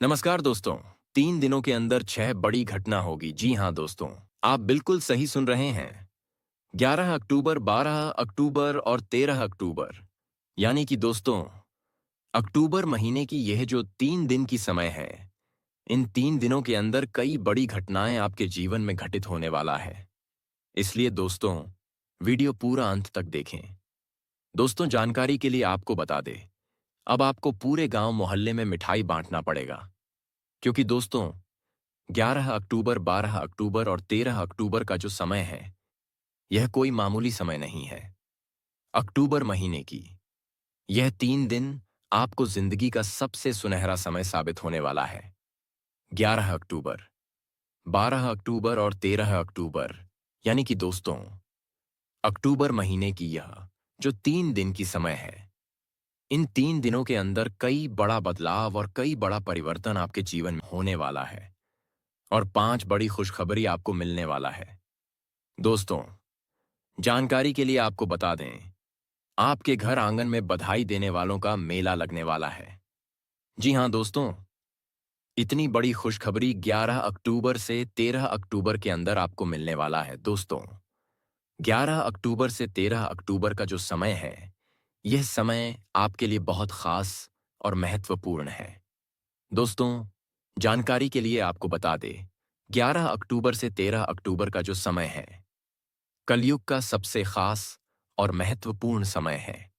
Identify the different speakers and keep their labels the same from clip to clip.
Speaker 1: नमस्कार दोस्तों। 3 दिनों के अंदर 6 बड़ी घटना होगी। जी हाँ दोस्तों, आप बिल्कुल सही सुन रहे हैं। 11 अक्टूबर, 12 अक्टूबर और 13 अक्टूबर। यानी कि दोस्तों, अक्टूबर महीने की यह जो 3 दिन की समय है, इन 3 दिनों के अंदर कई बड़ी घटनाएं आपके जीवन में घटित होने वाला है। इसलिए दोस्तों, वीडियो पूरा अंत तक देखें। दोस्तों, जानकारी के लिए आपको बता दें, अब आपको पूरे गांव मोहल्ले में मिठाई बांटना पड़ेगा। क्योंकि दोस्तों, 11 अक्टूबर, 12 अक्टूबर और 13 अक्टूबर का जो समय है, यह कोई मामूली समय नहीं है। अक्टूबर महीने की यह 3 दिन आपको जिंदगी का सबसे सुनहरा समय साबित होने वाला है। 11 अक्टूबर, 12 अक्टूबर और 13 अक्टूबर, यानी कि दोस्तों, अक्टूबर महीने की यह जो 3 दिन की समय है, इन 3 दिनों के अंदर कई बड़ा बदलाव और कई बड़ा परिवर्तन आपके जीवन में होने वाला है और 5 बड़ी खुशखबरी आपको मिलने वाला है। दोस्तों, जानकारी के लिए आपको बता दें, आपके घर आंगन में बधाई देने वालों का मेला लगने वाला है। जी हाँ दोस्तों, इतनी बड़ी खुशखबरी 11 अक्टूबर से 13 अक्टूबर के अंदर आपको मिलने वाला है। दोस्तों, 11 अक्टूबर से 13 अक्टूबर का जो समय है, यह समय आपके लिए बहुत खास और महत्वपूर्ण है। दोस्तों, जानकारी के लिए आपको बता दें, 11 अक्टूबर से 13 अक्टूबर का जो समय है, कलयुग का सबसे खास और महत्वपूर्ण समय है।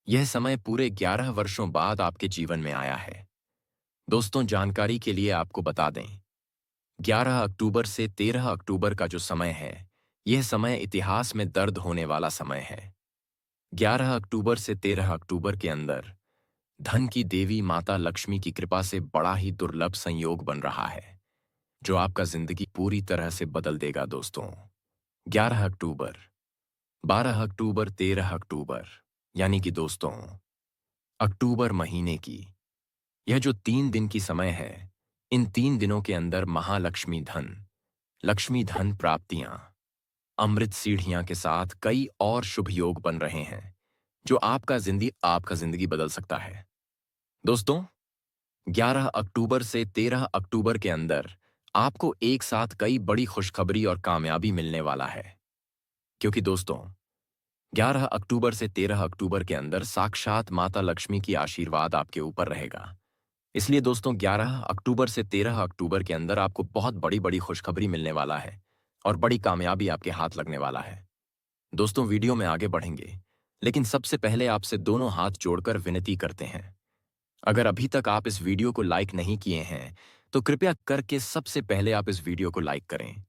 Speaker 1: यह समय पूरे 11 वर्षों बाद आपके जीवन में आया है। दोस्तों, जानकारी के लिए आपको बता दें, 11 अक्टूबर से 13 अक्टूबर का जो समय है, यह समय इतिहास में दर्द होने वाला समय है। 11 अक्टूबर से 13 अक्टूबर के अंदर धन की देवी माता लक्ष्मी की कृपा से बड़ा ही दुर्लभ संयोग बन रहा है, जो आपका जिंदगी पूरी तरह से बदल देगा। दोस्तों, 11 अक्टूबर, 12 अक्टूबर, 13 अक्टूबर, यानी कि दोस्तों, अक्टूबर महीने की यह जो 3 दिन की समय है, इन 3 दिनों के अंदर महालक्ष्मी धन, लक्ष्मी धन प्राप्तियां, अमृत सीढ़ियां के साथ कई और शुभ योग बन रहे हैं, जो आपका जिंदगी बदल सकता है। दोस्तों, 11 अक्टूबर से 13 अक्टूबर के अंदर आपको एक साथ कई बड़ी खुशखबरी और कामयाबी मिलने वाला है। क्योंकि दोस्तों, 11 अक्टूबर से 13 अक्टूबर के अंदर साक्षात माता लक्ष्मी की आशीर्वाद आपके ऊपर रहेगा। इसलिए दोस्तों, 11 अक्टूबर से 13 अक्टूबर के अंदर आपको बहुत बड़ी-बड़ी खुशखबरी मिलने वाला है और बड़ी कामयाबी आपके हाथ लगने वाला है। दोस्तों, वीडियो में आगे बढ़ेंगे, लेकिन सबसे पहले आपसे दोनों हाथ जोड़कर विनती करते हैं। अगर अभी तक आप इस वीडियो को लाइक नहीं किए हैं, तो कृपया करके सबसे पहले आप इस वीडियो को लाइक करें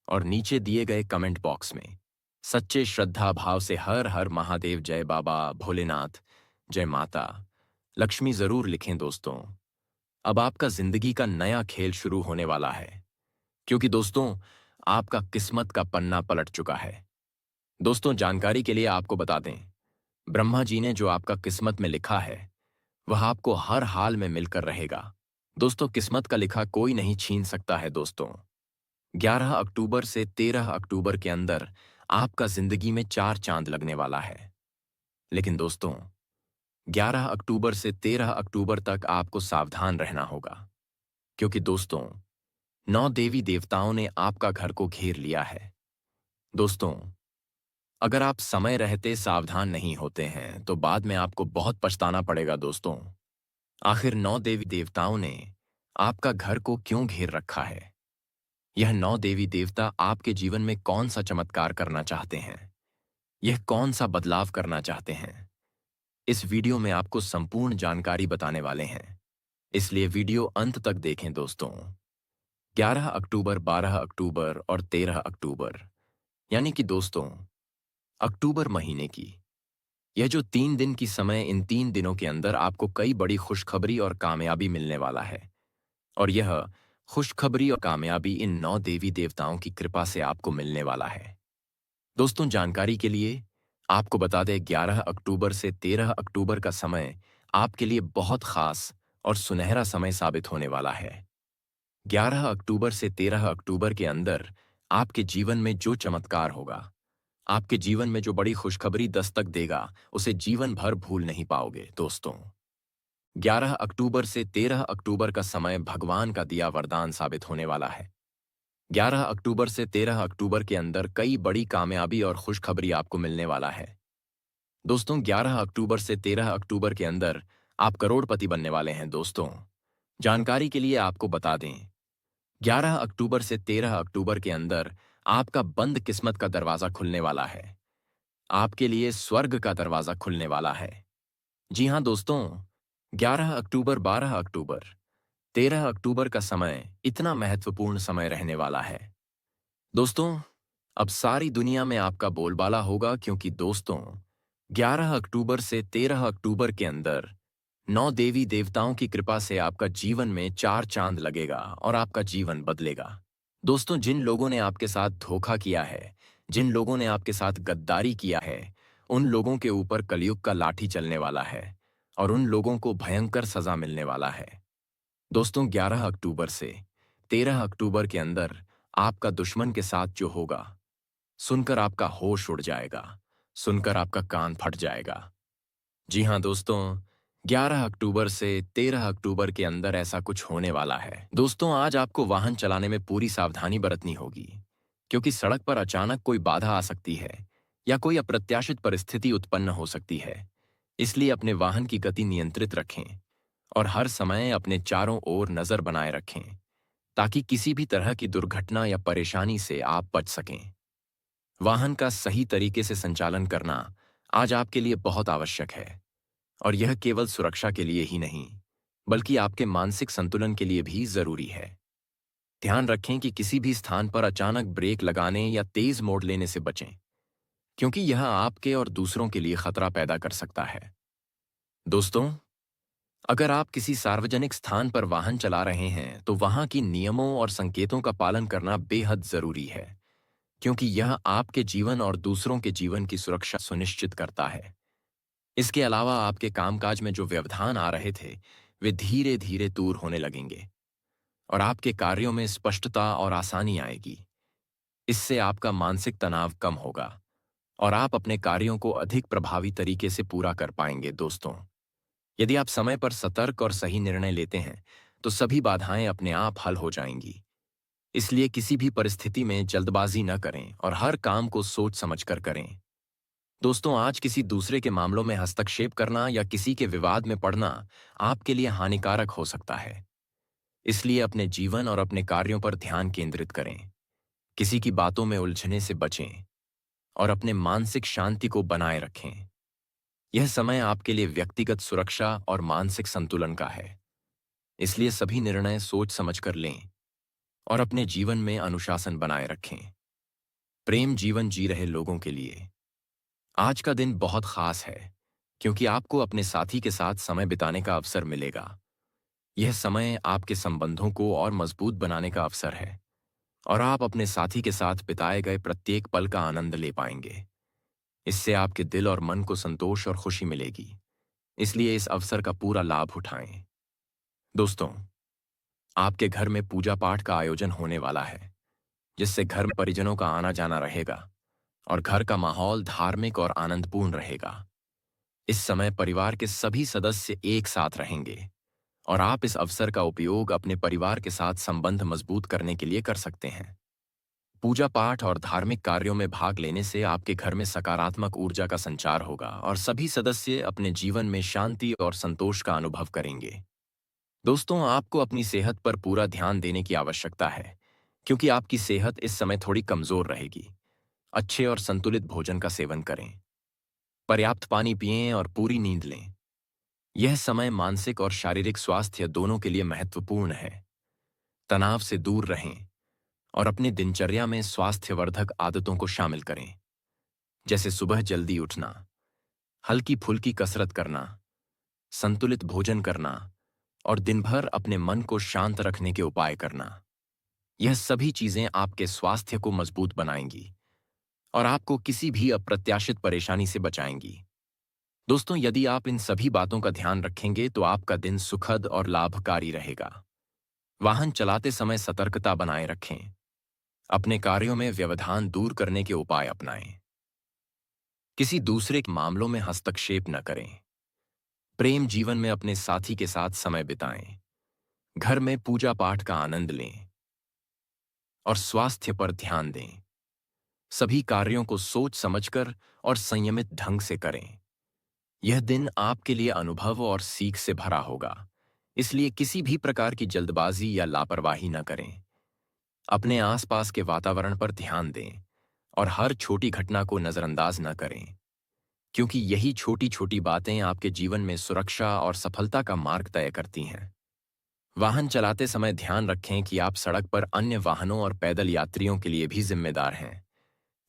Speaker 1: और नीचे दिए गए कमेंट बॉक्स में सच्चे श्रद्धा भाव से हर हर महादेव, जय बाबा भोलेनाथ, जय माता लक्ष्मी जरूर लिखें। दोस्तों, अब आपका जिंदगी का नया खेल शुरू होने वाला है, क्योंकि दोस्तों, आपका किस्मत का पन्ना पलट चुका है। दोस्तों, जानकारी के लिए आपको बता दें, ब्रह्मा जी ने जो आपका किस्मत में लिखा है, वह आपको हर हाल में मिलकर रहेगा। दोस्तों, किस्मत का लिखा कोई नहीं छीन सकता है। दोस्तों, 11 अक्टूबर से 13 अक्टूबर के अंदर आपका जिंदगी में 4 चांद लगने वाला है। लेकिन दोस्तों, 11 अक्टूबर से 13 अक्टूबर तक आपको सावधान रहना होगा, क्योंकि दोस्तों, 9 देवी देवताओं ने आपका घर को घेर लिया है। दोस्तों, अगर आप समय रहते सावधान नहीं होते हैं, तो बाद में आपको बहुत पछताना पड़ेगा। दोस्तों, आखिर 9 देवी देवताओं ने आपका घर को क्यों घेर रखा है? यह 9 देवी देवता आपके जीवन में कौन सा चमत्कार करना चाहते हैं? यह कौन सा बदलाव करना चाहते हैं? इस वीडियो में आपको संपूर्ण जानकारी बताने वाले हैं, इसलिए वीडियो अंत तक देखें। दोस्तों, 11 अक्टूबर, 12 अक्टूबर और 13 अक्टूबर, यानी कि दोस्तों, अक्टूबर महीने की यह जो 3 दिन की समय, इन 3 दिनों के अंदर आपको कई बड़ी खुशखबरी और कामयाबी मिलने वाला है और यह खुशखबरी और कामयाबी इन 9 देवी देवताओं की कृपा से आपको मिलने वाला है। दोस्तों, जानकारी के लिए आपको बता दें, 11 अक्टूबर से 13 अक्टूबर का समय आपके लिए बहुत खास और सुनहरा समय साबित होने वाला है। 11 अक्टूबर से 13 अक्टूबर के अंदर आपके जीवन में जो चमत्कार होगा, आपके जीवन में जो बड़ी खुशखबरी दस्तक देगा, उसे जीवन भर भूल नहीं पाओगे। दोस्तों, 11 अक्टूबर से 13 अक्टूबर का समय भगवान का दिया वरदान साबित होने वाला है। 11 अक्टूबर से 13 अक्टूबर के अंदर कई बड़ी कामयाबी और खुशखबरी आपको मिलने वाला है। दोस्तों, 11 अक्टूबर से 13 अक्टूबर के अंदर आप करोड़पति बनने वाले हैं। दोस्तों, जानकारी के लिए आपको बता दें, 11 अक्टूबर से 13 अक्टूबर के अंदर आपका बंद किस्मत का दरवाजा खुलने वाला है। आपके लिए स्वर्ग का दरवाजा खुलने वाला है। जी हाँ दोस्तों, 11 अक्टूबर, 12 अक्टूबर, 13 अक्टूबर का समय इतना महत्वपूर्ण समय रहने वाला है। दोस्तों, अब सारी दुनिया में आपका बोलबाला होगा, क्योंकि दोस्तों, 11 अक्टूबर से 13 अक्टूबर के अंदर 9 देवी देवताओं की कृपा से आपका जीवन में 4 चांद लगेगा और आपका जीवन बदलेगा। दोस्तों, जिन लोगों ने आपके साथ धोखा किया है, जिन लोगों ने आपके साथ गद्दारी किया है, उन लोगों के ऊपर कलयुग का लाठी चलने वाला है और उन लोगों को भयंकर सजा मिलने वाला है। दोस्तों, 11 अक्टूबर से 13 अक्टूबर के अंदर आपका दुश्मन के साथ जो होगा, सुनकर आपका होश उड़ जाएगा, सुनकर आपका कान फट जाएगा। जी हाँ दोस्तों, 11 अक्टूबर से 13 अक्टूबर के अंदर ऐसा कुछ होने वाला है। दोस्तों, आज आपको वाहन चलाने में पूरी सावधानी बरतनी होगी, क्योंकि सड़क पर अचानक कोई बाधा आ सकती है या कोई अप्रत्याशित परिस्थिति उत्पन्न हो सकती है। इसलिए अपने वाहन की गति नियंत्रित रखें और हर समय अपने चारों ओर नजर बनाए रखें, ताकि किसी भी तरह की दुर्घटना या परेशानी से आप बच सकें। वाहन का सही तरीके से संचालन करना आज आपके लिए बहुत आवश्यक है, और यह केवल सुरक्षा के लिए ही नहीं, बल्कि आपके मानसिक संतुलन के लिए भी जरूरी है। ध्यान रखें कि किसी भी स्थान पर अचानक ब्रेक लगाने या तेज मोड़ लेने से बचें, क्योंकि यह आपके और दूसरों के लिए खतरा पैदा कर सकता है। दोस्तों, अगर आप किसी सार्वजनिक स्थान पर वाहन चला रहे हैं, तो वहां की नियमों और संकेतों का पालन करना बेहद जरूरी है, क्योंकि यह आपके जीवन और दूसरों के जीवन की सुरक्षा सुनिश्चित करता है। इसके अलावा आपके कामकाज में जो व्यवधान आ रहे थे, वे धीरे धीरे दूर होने लगेंगे और आपके कार्यों में स्पष्टता और आसानी आएगी। इससे आपका मानसिक तनाव कम होगा और आप अपने कार्यों को अधिक प्रभावी तरीके से पूरा कर पाएंगे। दोस्तों, यदि आप समय पर सतर्क और सही निर्णय लेते हैं, तो सभी बाधाएं अपने आप हल हो जाएंगी। इसलिए किसी भी परिस्थिति में जल्दबाजी न करें और हर काम को सोच समझकर करें। दोस्तों, आज किसी दूसरे के मामलों में हस्तक्षेप करना या किसी के विवाद में पड़ना आपके लिए हानिकारक हो सकता है। इसलिए अपने जीवन और अपने कार्यों पर ध्यान केंद्रित करें, किसी की बातों में उलझने से बचें और अपने मानसिक शांति को बनाए रखें। यह समय आपके लिए व्यक्तिगत सुरक्षा और मानसिक संतुलन का है। इसलिए सभी निर्णय सोच समझकर लें और अपने जीवन में अनुशासन बनाए रखें। प्रेम जीवन जी रहे लोगों के लिए आज का दिन बहुत खास है, क्योंकि आपको अपने साथी के साथ समय बिताने का अवसर मिलेगा। यह समय आपके संबंधों को और मजबूत बनाने का अवसर है और आप अपने साथी के साथ बिताए गए प्रत्येक पल का आनंद ले पाएंगे। इससे आपके दिल और मन को संतोष और खुशी मिलेगी। इसलिए इस अवसर का पूरा लाभ उठाएं। दोस्तों, आपके घर में पूजा पाठ का आयोजन होने वाला है, जिससे घर में परिजनों का आना जाना रहेगा और घर का माहौल धार्मिक और आनंदपूर्ण रहेगा। इस समय परिवार के सभी सदस्य एक साथ रहेंगे और आप इस अवसर का उपयोग अपने परिवार के साथ संबंध मजबूत करने के लिए कर सकते हैं। पूजा पाठ और धार्मिक कार्यों में भाग लेने से आपके घर में सकारात्मक ऊर्जा का संचार होगा और सभी सदस्य अपने जीवन में शांति और संतोष का अनुभव करेंगे। दोस्तों, आपको अपनी सेहत पर पूरा ध्यान देने की आवश्यकता है, क्योंकि आपकी सेहत इस समय थोड़ी कमजोर रहेगी। अच्छे और संतुलित भोजन का सेवन करें, पर्याप्त पानी पिएं और पूरी नींद लें। यह समय मानसिक और शारीरिक स्वास्थ्य दोनों के लिए महत्वपूर्ण है। तनाव से दूर रहें और अपनी दिनचर्या में स्वास्थ्यवर्धक आदतों को शामिल करें, जैसे सुबह जल्दी उठना, हल्की फुल्की कसरत करना, संतुलित भोजन करना और दिन भर अपने मन को शांत रखने के उपाय करना। यह सभी चीजें आपके स्वास्थ्य को मजबूत बनाएंगी और आपको किसी भी अप्रत्याशित परेशानी से बचाएंगी। दोस्तों, यदि आप इन सभी बातों का ध्यान रखेंगे, तो आपका दिन सुखद और लाभकारी रहेगा। वाहन चलाते समय सतर्कता बनाए रखें, अपने कार्यों में व्यवधान दूर करने के उपाय अपनाएं, किसी दूसरे के मामलों में हस्तक्षेप न करें, प्रेम जीवन में अपने साथी के साथ समय बिताएं, घर में पूजा पाठ का आनंद लें और स्वास्थ्य पर ध्यान दें। सभी कार्यों को सोच समझकर और संयमित ढंग से करें। यह दिन आपके लिए अनुभव और सीख से भरा होगा, इसलिए किसी भी प्रकार की जल्दबाजी या लापरवाही न करें। अपने आसपास के वातावरण पर ध्यान दें और हर छोटी घटना को नजरअंदाज न करें, क्योंकि यही छोटी छोटी बातें आपके जीवन में सुरक्षा और सफलता का मार्ग तय करती हैं। वाहन चलाते समय ध्यान रखें कि आप सड़क पर अन्य वाहनों और पैदल यात्रियों के लिए भी जिम्मेदार हैं,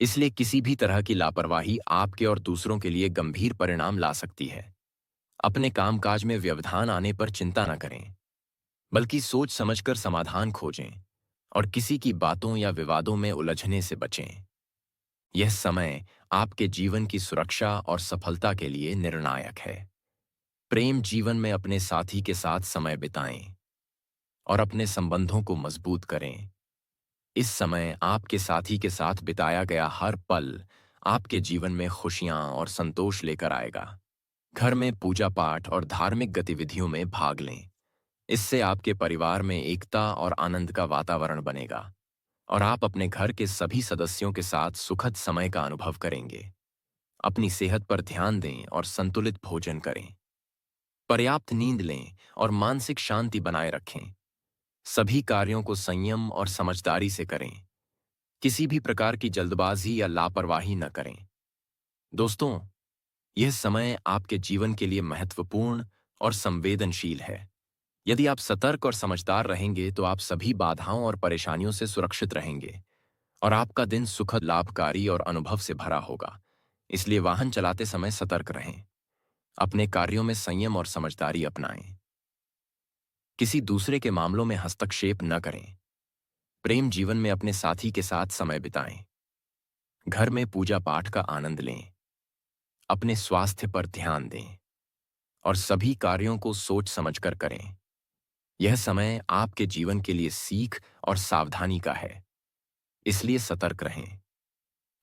Speaker 1: इसलिए किसी भी तरह की लापरवाही आपके और दूसरों के लिए गंभीर परिणाम ला सकती है। अपने कामकाज में व्यवधान आने पर चिंता न करें, बल्कि सोच समझकर समाधान खोजें और किसी की बातों या विवादों में उलझने से बचें। यह समय आपके जीवन की सुरक्षा और सफलता के लिए निर्णायक है। प्रेम जीवन में अपने साथी के साथ समय बिताएं और अपने संबंधों को मजबूत करें। इस समय आपके साथी के साथ बिताया गया हर पल आपके जीवन में खुशियां और संतोष लेकर आएगा। घर में पूजा पाठ और धार्मिक गतिविधियों में भाग लें। इससे आपके परिवार में एकता और आनंद का वातावरण बनेगा और आप अपने घर के सभी सदस्यों के साथ सुखद समय का अनुभव करेंगे। अपनी सेहत पर ध्यान दें और संतुलित भोजन करें। पर्याप्त नींद लें और मानसिक शांति बनाए रखें। सभी कार्यों को संयम और समझदारी से करें। किसी भी प्रकार की जल्दबाजी या लापरवाही न करें। दोस्तों, यह समय आपके जीवन के लिए महत्वपूर्ण और संवेदनशील है। यदि आप सतर्क और समझदार रहेंगे तो आप सभी बाधाओं और परेशानियों से सुरक्षित रहेंगे और आपका दिन सुखद, लाभकारी और अनुभव से भरा होगा। इसलिए वाहन चलाते समय सतर्क रहें। अपने कार्यों में संयम और समझदारी अपनाएं। किसी दूसरे के मामलों में हस्तक्षेप न करें। प्रेम जीवन में अपने साथी के साथ समय बिताएं। घर में पूजा पाठ का आनंद लें। अपने स्वास्थ्य पर ध्यान दें और सभी कार्यों को सोच समझकर करें। यह समय आपके जीवन के लिए सीख और सावधानी का है, इसलिए सतर्क रहें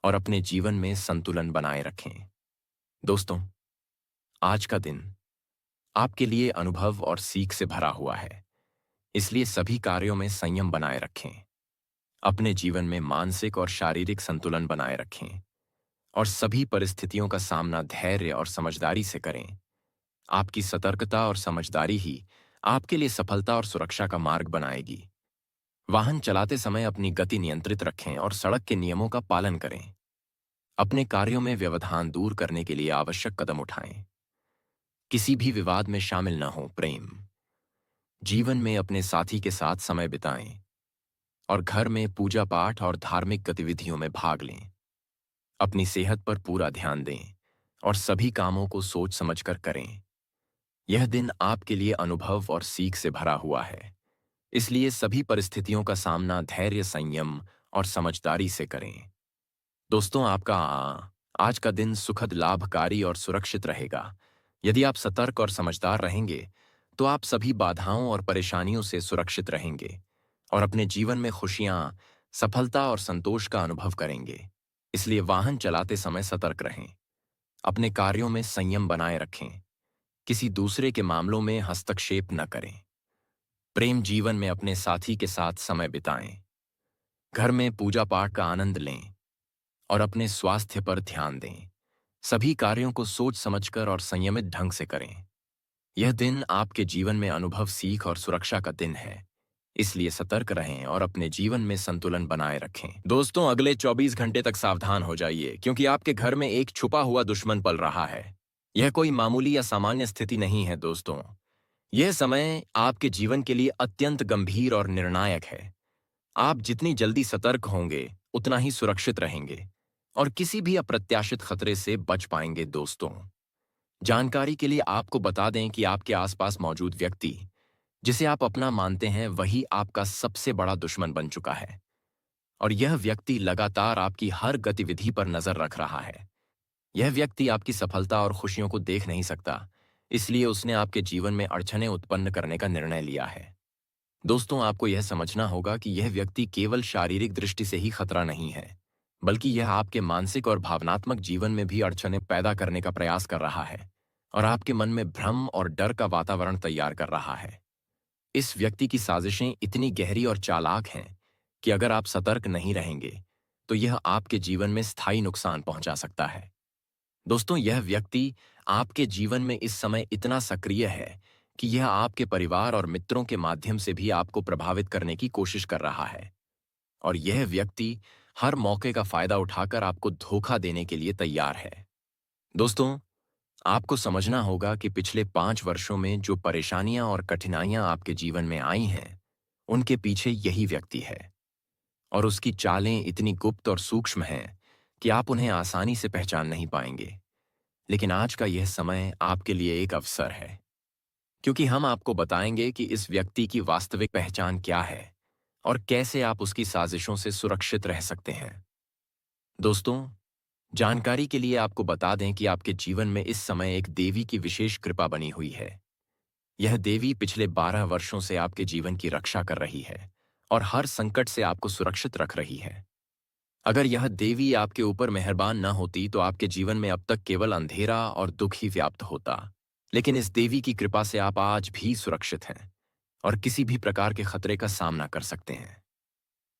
Speaker 1: और अपने जीवन में संतुलन बनाए रखें। दोस्तों, आज का दिन आपके लिए अनुभव और सीख से भरा हुआ है, इसलिए सभी कार्यों में संयम बनाए रखें। अपने जीवन में मानसिक और शारीरिक संतुलन बनाए रखें और सभी परिस्थितियों का सामना धैर्य और समझदारी से करें। आपकी सतर्कता और समझदारी ही आपके लिए सफलता और सुरक्षा का मार्ग बनाएगी। वाहन चलाते समय अपनी गति नियंत्रित रखें और सड़क के नियमों का पालन करें। अपने कार्यों में व्यवधान दूर करने के लिए आवश्यक कदम उठाएं। किसी भी विवाद में शामिल न हो। प्रेम जीवन में अपने साथी के साथ समय बिताएं और घर में पूजा पाठ और धार्मिक गतिविधियों में भाग लें। अपनी सेहत पर पूरा ध्यान दें और सभी कामों को सोच समझकर करें। यह दिन आपके लिए अनुभव और सीख से भरा हुआ है, इसलिए सभी परिस्थितियों का सामना धैर्य, संयम और समझदारी से करें। दोस्तों, आपका आज का दिन सुखद, लाभकारी और सुरक्षित रहेगा। यदि आप सतर्क और समझदार रहेंगे तो आप सभी बाधाओं और परेशानियों से सुरक्षित रहेंगे और अपने जीवन में खुशियां, सफलता और संतोष का अनुभव करेंगे। इसलिए वाहन चलाते समय सतर्क रहें। अपने कार्यों में संयम बनाए रखें। किसी दूसरे के मामलों में हस्तक्षेप न करें। प्रेम जीवन में अपने साथी के साथ समय बिताएं। घर में पूजा पाठ का आनंद लें और अपने स्वास्थ्य पर ध्यान दें। सभी कार्यों को सोच समझकर और संयमित ढंग से करें। यह दिन आपके जीवन में अनुभव, सीख और सुरक्षा का दिन है, इसलिए सतर्क रहें और अपने जीवन में संतुलन बनाए रखें। दोस्तों, अगले 24 घंटे तक सावधान हो जाइए, क्योंकि आपके घर में एक छुपा हुआ दुश्मन पल रहा है। यह कोई मामूली या सामान्य स्थिति नहीं है। दोस्तों, यह समय आपके जीवन के लिए अत्यंत गंभीर और निर्णायक है। आप जितनी जल्दी सतर्क होंगे उतना ही सुरक्षित रहेंगे और किसी भी अप्रत्याशित खतरे से बच पाएंगे। दोस्तों, जानकारी के लिए आपको बता दें कि आपके आसपास मौजूद व्यक्ति जिसे आप अपना मानते हैं, वही आपका सबसे बड़ा दुश्मन बन चुका है और यह व्यक्ति लगातार आपकी हर गतिविधि पर नजर रख रहा है। यह व्यक्ति आपकी सफलता और खुशियों को देख नहीं सकता, इसलिए उसने आपके जीवन में अड़चनें उत्पन्न करने का निर्णय लिया है। दोस्तों, आपको यह समझना होगा कि यह व्यक्ति केवल शारीरिक दृष्टि से ही खतरा नहीं है, बल्कि यह आपके मानसिक और भावनात्मक जीवन में भी अड़चनें पैदा करने का प्रयास कर रहा है और आपके मन में भ्रम और डर का वातावरण तैयार कर रहा है। इस व्यक्ति की साजिशें इतनी गहरी और चालाक हैं कि अगर आप सतर्क नहीं रहेंगे तो यह आपके जीवन में स्थायी नुकसान पहुंचा सकता है। दोस्तों, यह व्यक्ति आपके जीवन में इस समय इतना सक्रिय है कि यह आपके परिवार और मित्रों के माध्यम से भी आपको प्रभावित करने की कोशिश कर रहा है। और यह व्यक्ति हर मौके का फायदा उठाकर आपको धोखा देने के लिए तैयार है। दोस्तों, आपको समझना होगा कि पिछले 5 वर्षों में जो परेशानियां और कठिनाइयां आपके जीवन में आई हैं, उनके पीछे यही व्यक्ति है। और उसकी चालें इतनी गुप्त और सूक्ष्म हैं कि आप उन्हें आसानी से पहचान नहीं पाएंगे। लेकिन आज का यह समय आपके लिए एक अवसर है, क्योंकि हम आपको बताएंगे कि इस व्यक्ति की वास्तविक पहचान क्या है और कैसे आप उसकी साजिशों से सुरक्षित रह सकते हैं। दोस्तों, जानकारी के लिए आपको बता दें कि आपके जीवन में इस समय एक देवी की विशेष कृपा बनी हुई है। यह देवी पिछले 12 वर्षों से आपके जीवन की रक्षा कर रही है और हर संकट से आपको सुरक्षित रख रही है। अगर यह देवी आपके ऊपर मेहरबान न होती तो आपके जीवन में अब तक केवल अंधेरा और दुख ही व्याप्त होता। लेकिन इस देवी की कृपा से आप आज भी सुरक्षित हैं और किसी भी प्रकार के खतरे का सामना कर सकते हैं।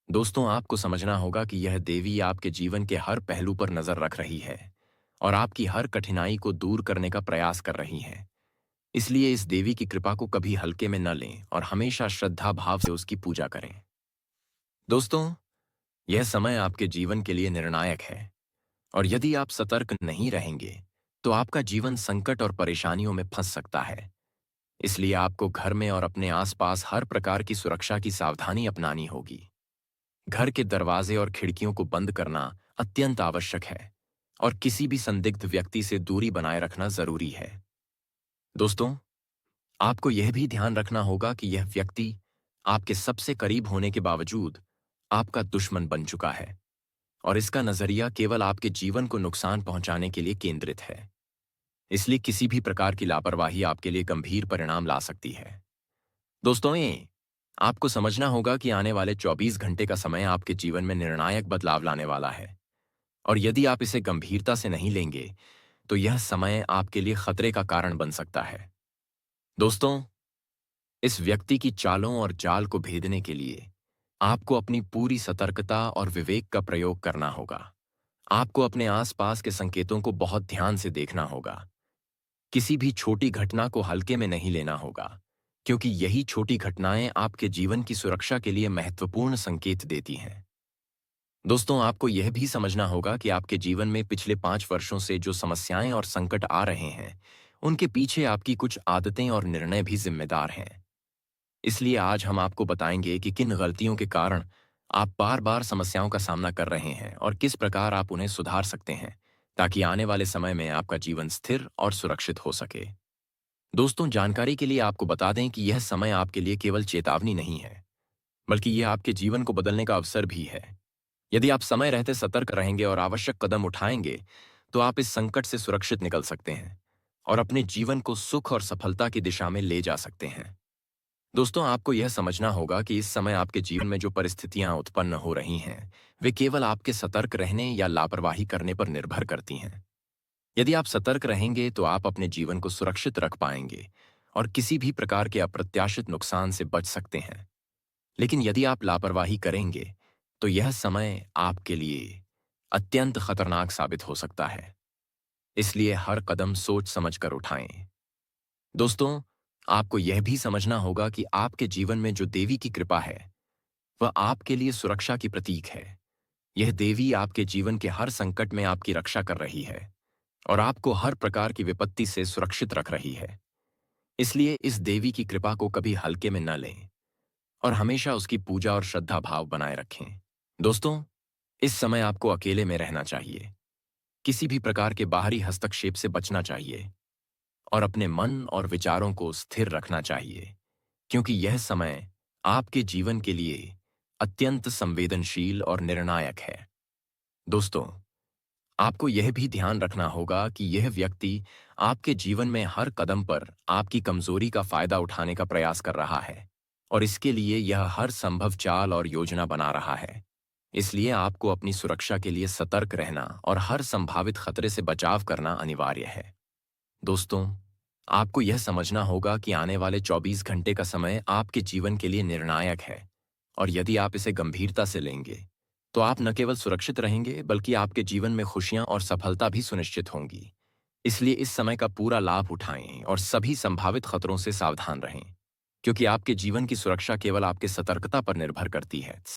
Speaker 1: दोस्तों, आपको समझना होगा कि यह देवी आपके जीवन के हर पहलू पर नजर रख रही है और आपकी हर कठिनाई को दूर करने का प्रयास कर रही है। इसलिए इस देवी की कृपा को कभी हल्के में न लें और हमेशा श्रद्धा भाव से उसकी पूजा करें। दोस्तों, यह समय आपके जीवन के लिए निर्णायक है और यदि आप सतर्क नहीं रहेंगे तो आपका जीवन संकट और परेशानियों में फंस सकता है। इसलिए आपको घर में और अपने आसपास हर प्रकार की सुरक्षा की सावधानी अपनानी होगी। घर के दरवाजे और खिड़कियों को बंद करना अत्यंत आवश्यक है और किसी भी संदिग्ध व्यक्ति से दूरी बनाए रखना जरूरी है। दोस्तों, आपको यह भी ध्यान रखना होगा कि यह व्यक्ति आपके सबसे करीब होने के बावजूद आपका दुश्मन बन चुका है और इसका नजरिया केवल आपके जीवन को नुकसान पहुंचाने के लिए केंद्रित है। इसलिए किसी भी प्रकार की लापरवाही आपके लिए गंभीर परिणाम ला सकती है। दोस्तों, ये आपको समझना होगा कि आने वाले 24 घंटे का समय आपके जीवन में निर्णायक बदलाव लाने वाला है और यदि आप इसे गंभीरता से नहीं लेंगे तो यह समय आपके लिए खतरे का कारण बन सकता है। दोस्तों, इस व्यक्ति की चालों और जाल को भेदने के लिए आपको अपनी पूरी सतर्कता और विवेक का प्रयोग करना होगा। आपको अपने आसपास के संकेतों को बहुत ध्यान से देखना होगा। किसी भी छोटी घटना को हल्के में नहीं लेना होगा, क्योंकि यही छोटी घटनाएं आपके जीवन की सुरक्षा के लिए महत्वपूर्ण संकेत देती हैं। दोस्तों, आपको यह भी समझना होगा कि आपके जीवन में पिछले 5 वर्षों से जो समस्याएं और संकट आ रहे हैं, उनके पीछे आपकी कुछ आदतें और निर्णय भी जिम्मेदार हैं। इसलिए आज हम आपको बताएंगे कि किन गलतियों के कारण आप बार बार समस्याओं का सामना कर रहे हैं और किस प्रकार आप उन्हें सुधार सकते हैं, ताकि आने वाले समय में आपका जीवन स्थिर और सुरक्षित हो सके। दोस्तों, जानकारी के लिए आपको बता दें कि यह समय आपके लिए केवल चेतावनी नहीं है, बल्कि यह आपके जीवन को बदलने का अवसर भी है। यदि आप समय रहते सतर्क रहेंगे और आवश्यक कदम उठाएंगे तो आप इस संकट से सुरक्षित निकल सकते हैं और अपने जीवन को सुख और सफलता की दिशा में ले जा सकते हैं। दोस्तों, आपको यह समझना होगा कि इस समय आपके जीवन में जो परिस्थितियां उत्पन्न हो रही हैं, वे केवल आपके सतर्क रहने या लापरवाही करने पर निर्भर करती हैं। यदि आप सतर्क रहेंगे तो आप अपने जीवन को सुरक्षित रख पाएंगे और किसी भी प्रकार के अप्रत्याशित नुकसान से बच सकते हैं। लेकिन यदि आप लापरवाही करेंगे तो यह समय आपके लिए अत्यंत खतरनाक साबित हो सकता है। इसलिए हर कदम सोच समझ कर उठाएं। दोस्तों, आपको यह भी समझना होगा कि आपके जीवन में जो देवी की कृपा है वह आपके लिए सुरक्षा की प्रतीक है। यह देवी आपके जीवन के हर संकट में आपकी रक्षा कर रही है और आपको हर प्रकार की विपत्ति से सुरक्षित रख रही है। इसलिए इस देवी की कृपा को कभी हल्के में न लें और हमेशा उसकी पूजा और श्रद्धा भाव बनाए रखें। दोस्तों, इस समय आपको अकेले में रहना चाहिए, किसी भी प्रकार के बाहरी हस्तक्षेप से बचना चाहिए और अपने मन और विचारों को स्थिर रखना चाहिए, क्योंकि यह समय आपके जीवन के लिए अत्यंत संवेदनशील और निर्णायक है। दोस्तों, आपको यह भी ध्यान रखना होगा कि यह व्यक्ति आपके जीवन में हर कदम पर आपकी कमजोरी का फायदा उठाने का प्रयास कर रहा है और इसके लिए यह हर संभव चाल और योजना बना रहा है। इसलिए आपको अपनी सुरक्षा के लिए सतर्क रहना और हर संभावित खतरे से बचाव करना अनिवार्य है। दोस्तों, आपको यह समझना होगा कि आने वाले 24 घंटे का समय आपके जीवन के लिए निर्णायक है और यदि आप इसे गंभीरता से लेंगे, तो आप न केवल सुरक्षित रहेंगे बल्कि आपके जीवन में खुशियां और सफलता भी सुनिश्चित होंगी। इसलिए इस समय का पूरा लाभ उठाएं और सभी संभावित खतरों से सावधान रहें, क्योंकि आपके जीवन की सुरक्षा केवल आपके सतर्कता पर निर्भर करती है।